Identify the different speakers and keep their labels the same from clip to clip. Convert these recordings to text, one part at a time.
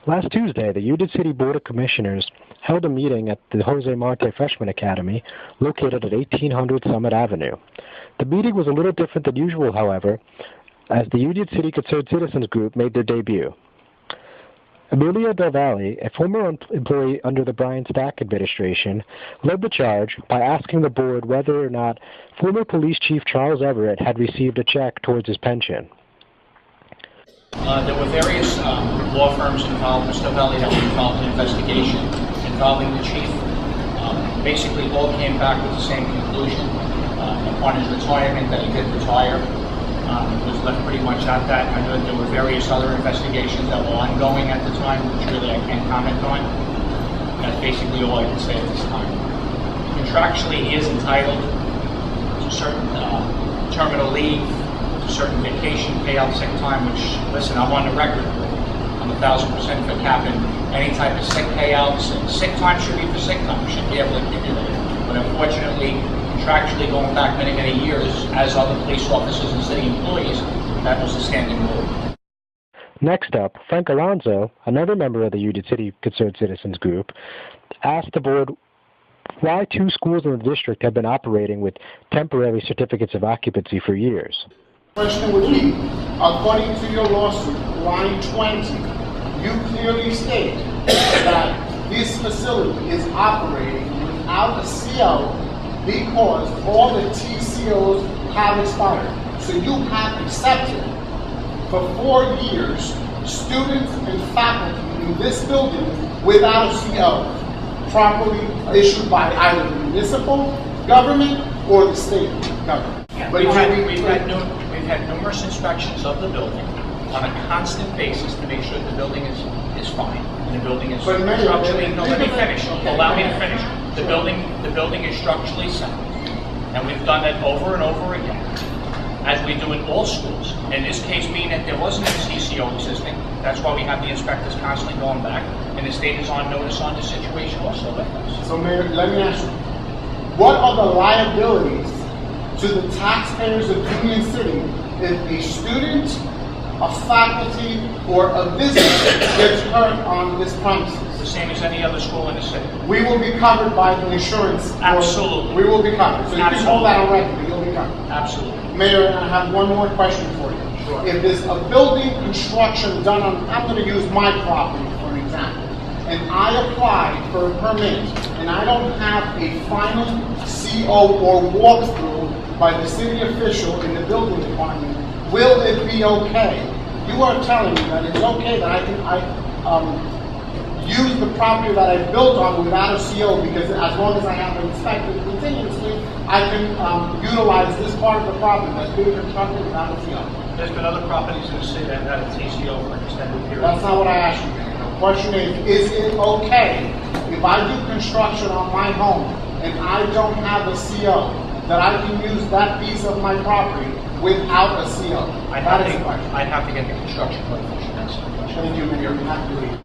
Speaker 1: Last Tuesday, the Union City Board of Commissioners held a meeting at the Jose Marte Freshman Academy, located at 1800 Summit Avenue. The meeting was a little different than usual, however, as the Union City Concerned Citizens Group made their debut. Emilio del Valle, a former employee under the Brian Stack administration, led the charge by asking the board whether or not former Police Chief Charles Everett had received a check towards his pension.
Speaker 2: There were various law firms involved, Mr. Valle, that were involved in the investigation involving the chief. Basically, all came back with the same conclusion. Upon his retirement, that he did retire. It was left pretty much at that. I know that there were various other investigations that were ongoing at the time, which really I can't comment on. That's basically all I can say at this time. Contractually, he is entitled to certain terminal leave, certain vacation payout, sick time, which, listen, I'm on the record. I'm 1,000% for capping any type of sick payouts, and sick time should be for sick time. We should be able to accumulate it. But unfortunately, contractually going back many, many years, as other police officers and city employees, that was the standing rule.
Speaker 1: Next up, Frank Alonso, another member of the Union City Concerned Citizens Group, asked the board why 2 schools in the district have been operating with temporary certificates of occupancy for years.
Speaker 3: Question would be, according to your lawsuit, line 20, you clearly state that this facility is operating without a CO because all the TCOs have expired. So you have accepted for 4 years students and faculty in this building without a CO, properly issued by either the municipal government or the state government.
Speaker 2: Yeah, we've had numerous inspections of the building on a constant basis to make sure the building is fine. And the building is structurally, no, let me finish. Allow me to finish. The building is structurally sound. And we've done that over and over again, as we do in all schools. In this case, being that there wasn't a CCO existing, that's why we have the inspectors constantly going back, and the state is on notice on this situation also with us.
Speaker 3: So Mayor, let me ask you, what are the liabilities to the taxpayers of Union City if a student, a faculty, or a visitor gets hurt on this premises?
Speaker 2: The same as any other school in the city.
Speaker 3: We will be covered by the insurance.
Speaker 2: Absolutely.
Speaker 3: We will be covered. So you can hold that on record, but you'll be covered.
Speaker 2: Absolutely.
Speaker 3: Mayor, I have one more question for you.
Speaker 2: Sure.
Speaker 3: If there's a building construction done on, I'm going to use my property for an example, and I apply for a permit, and I don't have a final CO or walkthrough by the city official in the building department, will it be okay? You are telling me that it's okay that I can use the property that I built on without a CO, because as long as I have it inspected continuously, I can utilize this part of the property that's being constructed without a CO.
Speaker 2: There's been other properties in the city that have had a TCO for an extended period.
Speaker 3: That's not what I asked you. The question is it okay if I do construction on my home and I don't have a CO, that I can use that piece of my property without a CO?
Speaker 2: I'd have to get the construction permission. That's the question.
Speaker 3: Thank you, Mayor. You have to leave.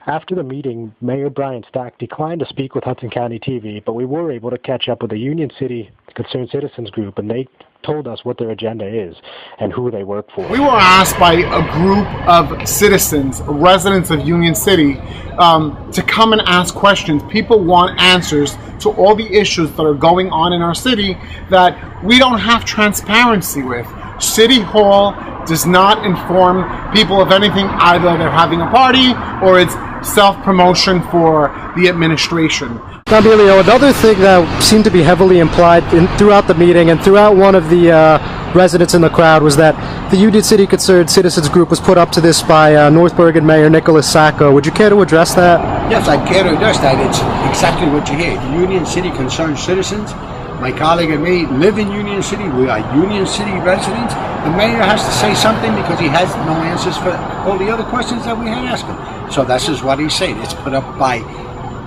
Speaker 1: After the meeting, Mayor Brian Stack declined to speak with Hudson County TV, but we were able to catch up with the Union City Concerned Citizens Group, and they told us what their agenda is and who they work for.
Speaker 3: We were asked by a group of citizens, residents of Union City, to come and ask questions. People want answers to all the issues that are going on in our city that we don't have transparency with. City Hall does not inform people of anything. Either they're having a party or it's self-promotion for the administration.
Speaker 4: Now, Emilio, another thing that seemed to be heavily implied throughout the meeting and throughout one of the residents in the crowd was that the Union City Concerned Citizens Group was put up to this by North Bergen Mayor Nicholas Sacco. Would you care to address that?
Speaker 5: Yes, I care to address that. It's exactly what you hear. The Union City Concerned Citizens, my colleague and me, live in Union City. We are Union City residents. The mayor has to say something because he has no answers for all the other questions that we had asked him. So this is what he's saying. It's put up by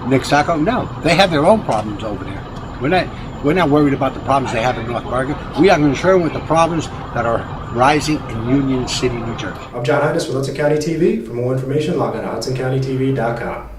Speaker 5: Nick Sacco. No, they have their own problems over there. We're not worried about the problems they have in North Bergen. We are concerned with the problems that are rising in Union City, New Jersey.
Speaker 6: I'm John Hines with Hudson County TV. For more information, log on to HudsonCountyTV.com.